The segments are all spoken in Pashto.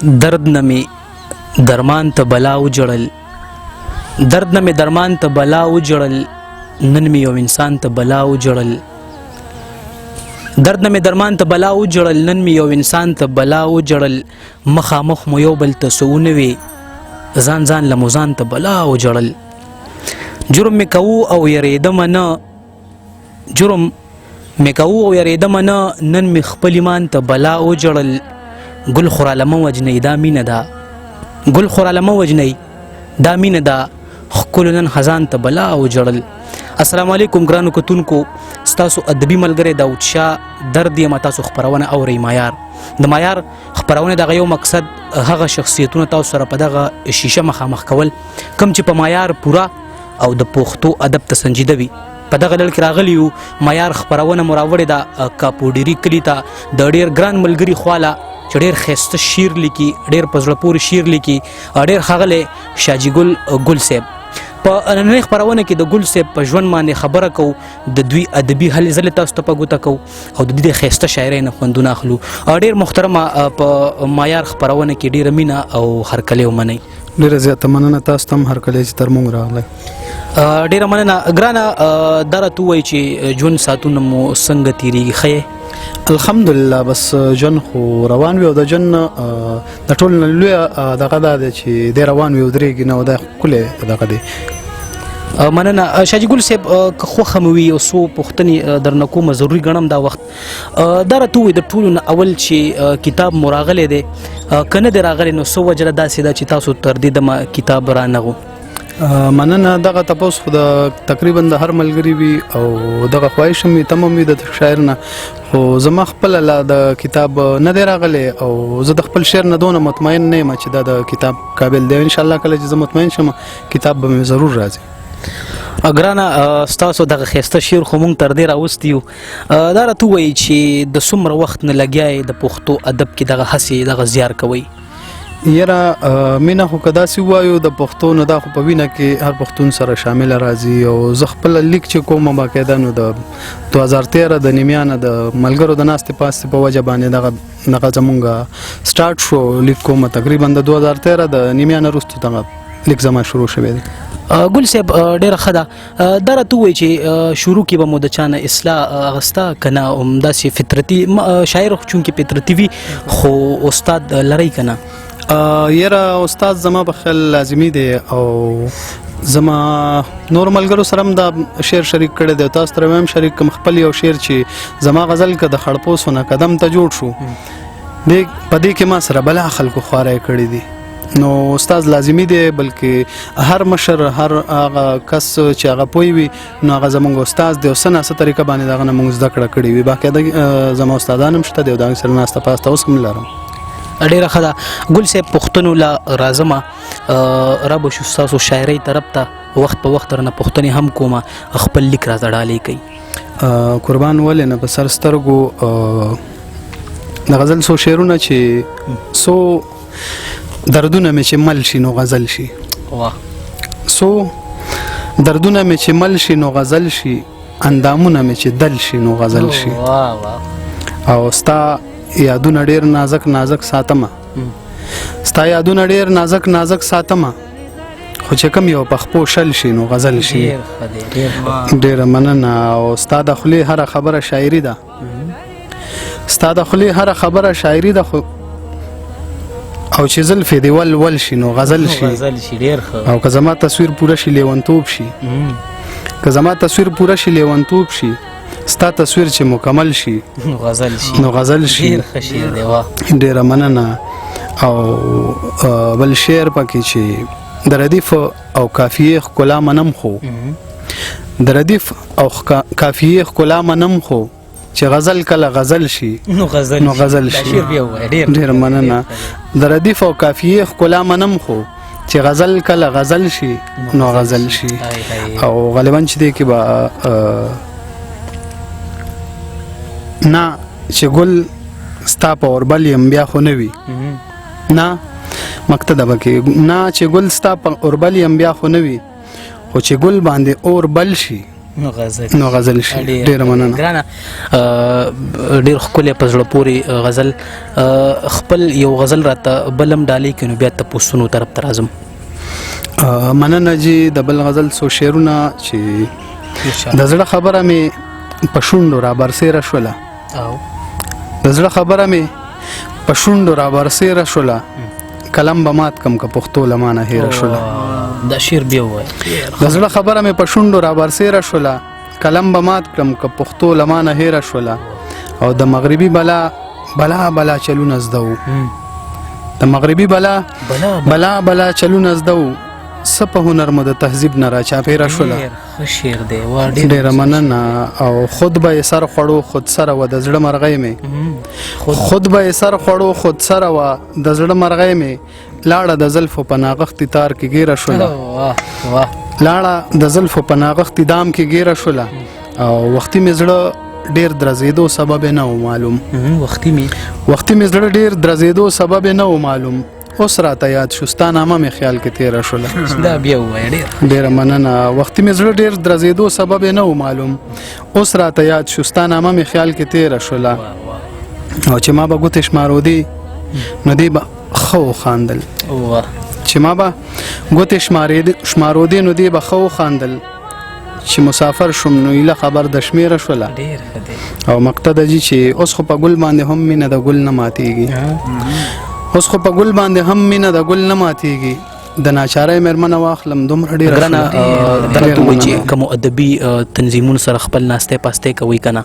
درد نه مې درمان ته بلا وجړل، درد نه مې درمان ته بلا وجړل، نن مې یو انسان ته بلا وجړل، درد نه مې درمان ته بلا وجړل، نن مې یو انسان ته بلا وجړل، مخامخ مو یو بل ته سونه وي، ځان ځان له مو ځان ته بلا وجړل، جرم مې کوو او یریدم نه، جرم مې کوو او یریدم نه، نن مې خپل ایمان ته بلا وجړل، ګل خوراله مه وجنئ دا مینه ده، ګل خوراله مه وجنئ دا مینه ده، ښکلو نن خزان ته بلا وجړل. السلام علیکم ګرانو کتونکو، ستاسو ادبي ملګری داود شاه درد یم، تاسو خپرونه اورئ مایار. د مایار خپرونه دغه یو مقصد هغه شخصیتونه تاسو سره په دغه شیشه مخامخ کول کوم چې په مایار پوره او د پښتو ادب ته سنجیده وي. په دغه ډول کې راغلی یو مایار خپرونه مو راوړې ده کاپوډیري کلي ته د ډېر ګران ملګري خواله چې ډېر ښایسته شعر لیکي، ډېر په زړه پورې شعر لیکي، ډېر ښاغلی شاجي ګل صاحب. په نننۍ خپرونه کې د ګل صاحب په ژوند باندې خبره کوو، د دوی ادبي هلې ځلې تاسو ته په ګوته کوو او د دوی د ښایسته شاعرۍ نه خوندونه اخلو. ډېر محترمه په مایار خپرونه کې ډېره مینه او هرکلی ومنئ. ډېره زیاته مننه، تاسو ته هم هرکلی چې تر موږ راغلی. ډېره مننه ګرانه. دا راته ووایي چې ژوند ساعتونه مو څنګه تېرېږي؟ ښه یې؟ الحمدلله، بس ژوند خو روان وي او د ژوند د ټولو نه لویه دغه دا دی چې دی روان وي او درېږي نه، او دا ښکلی دغه دی. مننه شاجي ګل صاحب. که خوښه مو وي یو څو پوښتنې درنه کومه، ضروري ګڼم دا وخت. دا راته ووایي د ټولو نه اول چې کتاب مو راغلی دی که نه دی راغلی، نو څه وجه داسې ده چې تاسو تر دې دمه کتاب رانغو؟ مننه. دغه تپوس خو د تقریبا د هر ملګري وي او دغه خواهش هم وي، تمه هم وي د شاعر نه، خو زما خپله لا د کتاب نه دی راغلی او زه د خپل شعر نه دونه مطمئن نه یم چې دا د کتاب قابل دی. انشاءالله کله چې زه مطمئن شم کتاب به مې ضرور راځي. ګرانه ستاسو دغه ښایسته شعر خو موږ تر دې راوستی یو. دا راته ووایي چې د څومره وخت نه لګیا یې د پښتو ادب کې دغه هسې دغه زیار کوئ؟ یاره مینه خو که داسې ووایو د پښتو نو دا خو په وینه کې هر پښتون سره شامله راځي، او زه خپله لیک چې کوم باقاعده نو د 2013 د نیمیانه د ملګرو د ناستې پاستې په وجه باندې دغه زمونږ سټارټ شو لیک کوم. تقریبا د 2013 د نیمیانه وروسته دغه لیک زما شروع شوی دی. ګل صاحب ډېره ښه ده. دا راته ووایي چې شروع کې به مو د چا نه اصلاح اخیسته که نه همداسې فطرتي شاعر چونکې فطرتي وي خو استاد لرئ که نه؟ یاره استاد زما په خیال لازمي دی او زما نور ملګرو سره هم دا شعر شریک کړی دی، تاسو سره هم شریک کوم. خپل یو شعر چې زما غزل که د خړپوسو نه قدم ته جوړ شو، په دې کې ما سره بلا خلکو خواری کړی دي. نو استاد لازمي دی، بلکې هر مشر هر هغه کس چې هغه پوه وي نو هغه زموږ استاد دی او څه نه څه طریقه باندې دغه نه موږ زده کړه کړې وي. باقاعده زما استادان هم شته دی او د هغې سره ناسته پاسته اوس هم لرم. ډېره ښه ده. ګل صاحب پوښتنو له راځمه، رابه شو ستاسو شاعرۍ طرف ته، وخت په وخت درنه پوښتنې هم کومه، خپل لیک راته ډالۍ کوي. قربان ولې نه، په سر سترګو د غزل څو شعرونه چې څو دردونه مې چې مل شي نو غزل شي، څو دردونه مې چې مل شي نو غزل شي، اندامونه مې چې دل شي نو غزل شي، او ستا یادونه ډېر نازک نازک ساتمه، ستا یادونه ډېر نازک نازک ساتمه، خو چې کوم یو پخپو شل شي نو غزل شي. ډېره مننه. او ستا د خولې هره خبره شاعري ده، ستا د خولې هره خبره شاعري ده، خو او چې زلفې دې ول ول شي نو غزل شي. او که زما تصویر پوره شي لیونتوب شي، که زما تصویر پوره شي لیونتوب شي، ستا تصویر چې مکمل شي نو غزل شي. ډېره مننه. او بل شعر پکې چې د ردیف او قافیې ښکلا منم، خو د ردیف او قافیې ښکلا منم، خو چې غزل کله غزل شي نو غزل شي. ډېره مننه. د ردیف او قافیې ښکلا منم، خو چې غزل کله غزل شي نو غزل شي. او غالبا چې دی کې به نه چې ګل ستا په اوربل یم بیا خو نه وي، نه مقتده به کې نه چې ګل ستا په اوربل یم بیا خو نه وي، خو چې ګل باندې اور بل شي نو غزل نو غزل شي. ډیره مننه. ګرانه ډیر ښکلی په زړه پورې غزل. خپل یو غزل راته بلم ډالۍ کړي نو بیا تپوسونو طرف ته راځم. مننه جی. د بل غزل څو شعرونه چې د زړه خبره مې په شونډو را برسېره شوله. د زړه خبره مې په شونډو را برسېره شوله، قلم به مات کم که پښتو له مانه هېره شوله. دا شعر بیا ووایه. د زړه خبره مې په شونډو را برسېره شوله، قلم به مات کړم که پښتو له مانه هېره شوله. او د مغربي بلا چلونه زده وو، د مغربي بلا چلونه زده وو، څه په هنر مو د تهذیب نه را چاپېره شوله. شعر دی. ډېره مننه. او خود به یې سر خوړو خود سره وه د زړه مرغۍ مې، خود به یې سر خوړو خود سره وه د زړه مرغۍ مې، لاړه د زلفو په ناغښتي تار کې ګیره شوله، لاړه د زلفو په ناغښتي دام کې ګیره شوله. او وختي مې زړه ډېر درزېدو سبب یې نه و معلوم، وختي مې زړه ډېر درزېدو سبب یې نه و معلوم. اوس راته یاد شو ستا نامه مې خیال کې تېره شوله. دا بیا ووایه. ډېره مننه. وختي مې زړه ډېر درزېدو سبب یې نه و معلوم، اوس راته یاد شو ستا نامه مې خیال کې تېره شوله. او چې ما به ګوتې شمارودې نو دې به ښه وخاندل، چې ما به ګوتې شمارودې نو دې به ښه وخاندل. چې مسافر شوم نو ایله خبر د شمیره شوله. او مقتده جي چې اوس خو په ګل باندې هم مینه د ګل نه ماتېږي، اوس خو په ګل باندې هم مینه د ګل نه ماتېږي. د ناچارۍ مېرمنه واخلم دومره ډېره ګرانه. دلته وایي چې کوم ادبي تنظیمونو سره خپل ناستې پاستې کوي که نه؟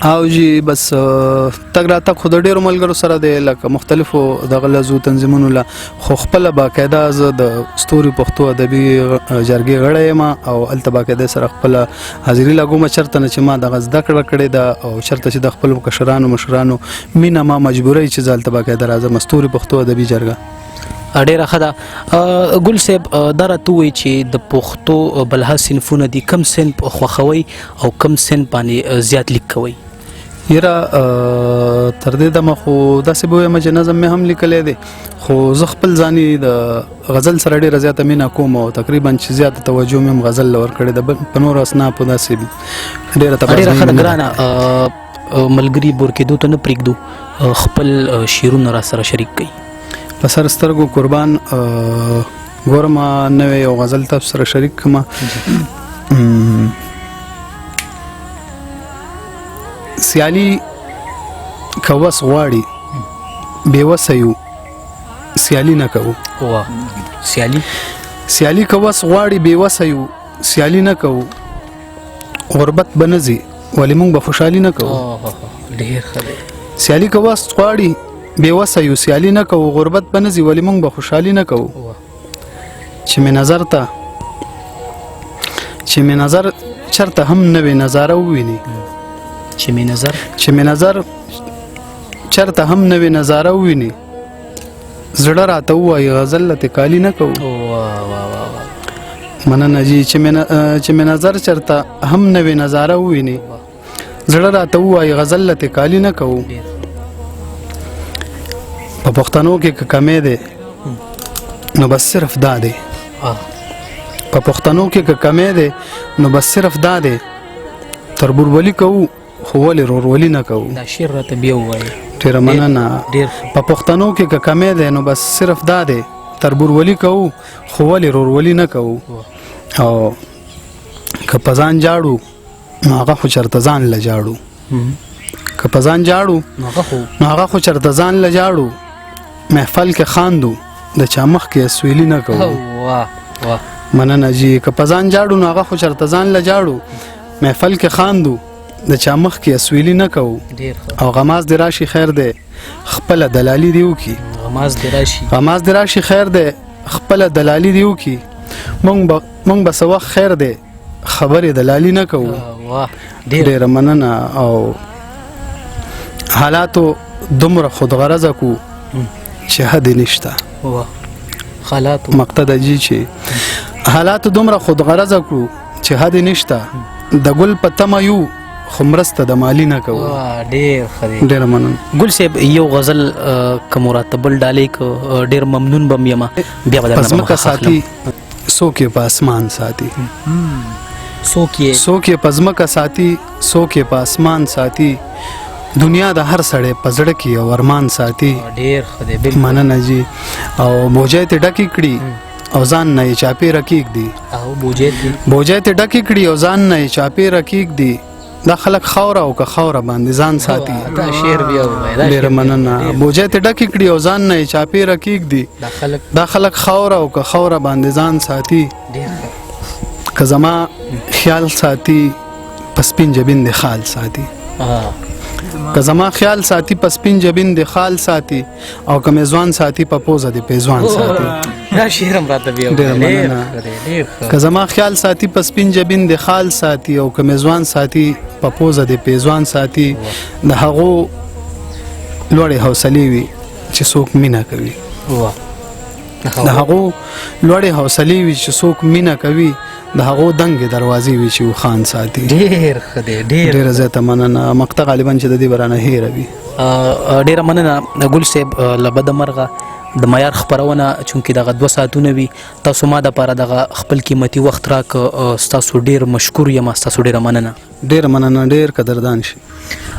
او جی بس تګ راتګ خو د ډېرو ملګرو سره دی، لکه مختلفو دغه لزو تنظیمونو له، خو خپله باقاعده زه د ستوري پښتو ادبي جرګې غړی یم او هلته باقاعده سره خپله حاضري لګومه. چېرته نه چې ما دغه زده کړه کړې ده او چېرته چې د خپلو کشرانو مشرانو مینه ما مجبوروي چې زه هلته باقاعده راځم. ستوري پښتو ادبي جرګه ډېره ښه ده. ګل صاحب دا راته ووایي چې د پښتو بلها صنفونه دي، کم صنف خوښوئ او کم صنف باندې زیات لیک کوئ؟ یره تر دې دمه خو داسې به وایم چې نظم مې هم لیکلی دی، خو زه خپل ځاني د غزل سره ډېره زیاته مینه کوم او تقریبا چې زیاته توجه مې هم غزل له ورکړې ده. په نورو اسنافو داسې ډېره ښه ده. ګرانه ملګري بور کېدو ته نه پرېږدو، خپل شعرونه را سره شریک کړئ. په سر سترګو قربان ګورم نوې یو غزل تاسو سره شریک کړم. سیالي کوس غواړي بېوسه یو سیالي نه کوو. سیالي کوس غواړي بېوسه یو سیالي نه کوو، غربت به نه ځي ولې موږ به خوشحالي نه کوو. سیالي کوس غواړي بېوسه یو سیالي نه کوو، غربت به نه ځي ولې موږ به خوشحالي نه کوو. چې مې نظر چرته هم نوې نظاره وویني، چې مې نظر چرته هم نوې نظاره وویني، زړه راته ووایي غزل لته کالي نه کوو. مننه جی. چې مې نظر چرته هم نوې نظاره وویني، زړه راته ووایي غزل لته کالي نه کوو. په پښتنو کې که کمی دی نو بس صرف دا دی، په پښتنو کې که کمی دی نو بس صرف دا دی، تربورولي کوو خو ولې رورولي نه کوو. دا شعر راته بیا ووایه. ډېره مننه. په پښتنو کې که کمی دی نو بس صرف دا دی، تربورولي کوو خو ولې رورولي نه کوو. او که په ځان جاړو نو هغه خو چېرته ځان له جاړو، که په ځان جاړو نو هغه خو چېرته ځان له جاړو، محفل کې خاندو د چا مخ کې اسویلي نه کوو. مننه جی. که په ځان جاړو نو هغه خو چېرته ځان له جاړو، محفل کې خاندو د چا مخ کې اسویلي نه کوو. او غماز دې راشي خیر دی خپله دلالي دې وکړي، غماز دې راشي خیر دی خپله دلالي دې وکړي، موږ به څه وخت خیر دی خبرې دلالي نه کوو. ډېره مننه. او حالاتو دومره خودغرضه کو چې حد نشته. مقتده جي چې حالاتو دومره خودغرضه کړو چې حد نشته، د ګل په تمه یو خو مرسته د مالی نه کوو. ډېر مننه. ګل صاحب یو غزل که راته بل ډالۍ که ډېر ممنون به م یمه. بیا به درنه ځمکه ساتي څوک یې په اسمان ساتي، څوک یې څوک یې په ځمکه ساتي څوک یې په اسمان ساتي دنیا د هر سړی په زړه کې یو ارمان ساتي. ډېر ښه دی بالکل. مننه جی. او بوجۍ ته ډکې کړي او ځان نه یې چاپېره کېږدي. او بوجۍ ته ډکې کړي او ځان نه یې چاپېره کېږدي. دا خلک خاوره او که خاوره باندې ځان ساتي. دا شعر بیا ووایه. ډېره مننه. بوجۍ ته ډکې کړي او ځان نه یې چاپېره کېږدي. دا خلک خاوره او که خاوره باندې ځان ساتي. که زما خیال ساتي په سپین جبین د خال ساتي. که زما خیال ساتي په سپین جبین د خال ساتي او که میزوان ساتي په پوزه د پیزوان ساتي. دا شعر هم راته بیا ډېره مننه. که زما خیال ساتي په سپین جبین د خال ساتي او که میزوان ساتي په پوزه د پیزوان ساتي. د هغو لوړې حوصلې وي چې څوک مینه کوي. د هغو لوړې حوصلې وي چې څوک مینه کوي. د هغو دنګې دروازې وي چې خان ساتي. ډېر ښه دی. ډېره زیاته مننه. مقطع غالبا چې د دې برانه هیره وي. ډېره مننه ګل صاحب له بده مرغه د معیار خپرونه چونکې دغه 2 ساعتونه وي تاسو ما دپاره دغه خپل قیمتي وخت راکړه. ستاسو ډېر مشکور یم. ستاسو ډېره مننه. ډېره مننه. ډېر قدردان شي.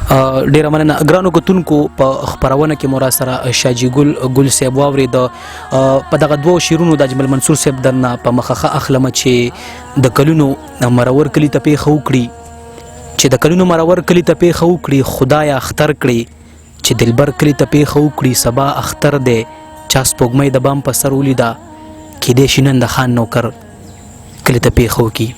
ډېره مننه. ګرانو کتونکو په خپرونه کې مو را سره شاجي ګل صاحب واورېد. په دغه 2 شعرونو د اجمل منصور صاحب درنه په مخه اخلم چې د کلونو مرور کلي ته پیښه وکړي چې د کلونو مرور کلي ته پیښه وکړي خدای اختر کړي چې دلبر کلي ته پیښه وکړي سبا اختر دی چا سپوږمۍ د بام په سر ولیده کیدای شي نن د خان نوکر کلي ته پیښه وکړي.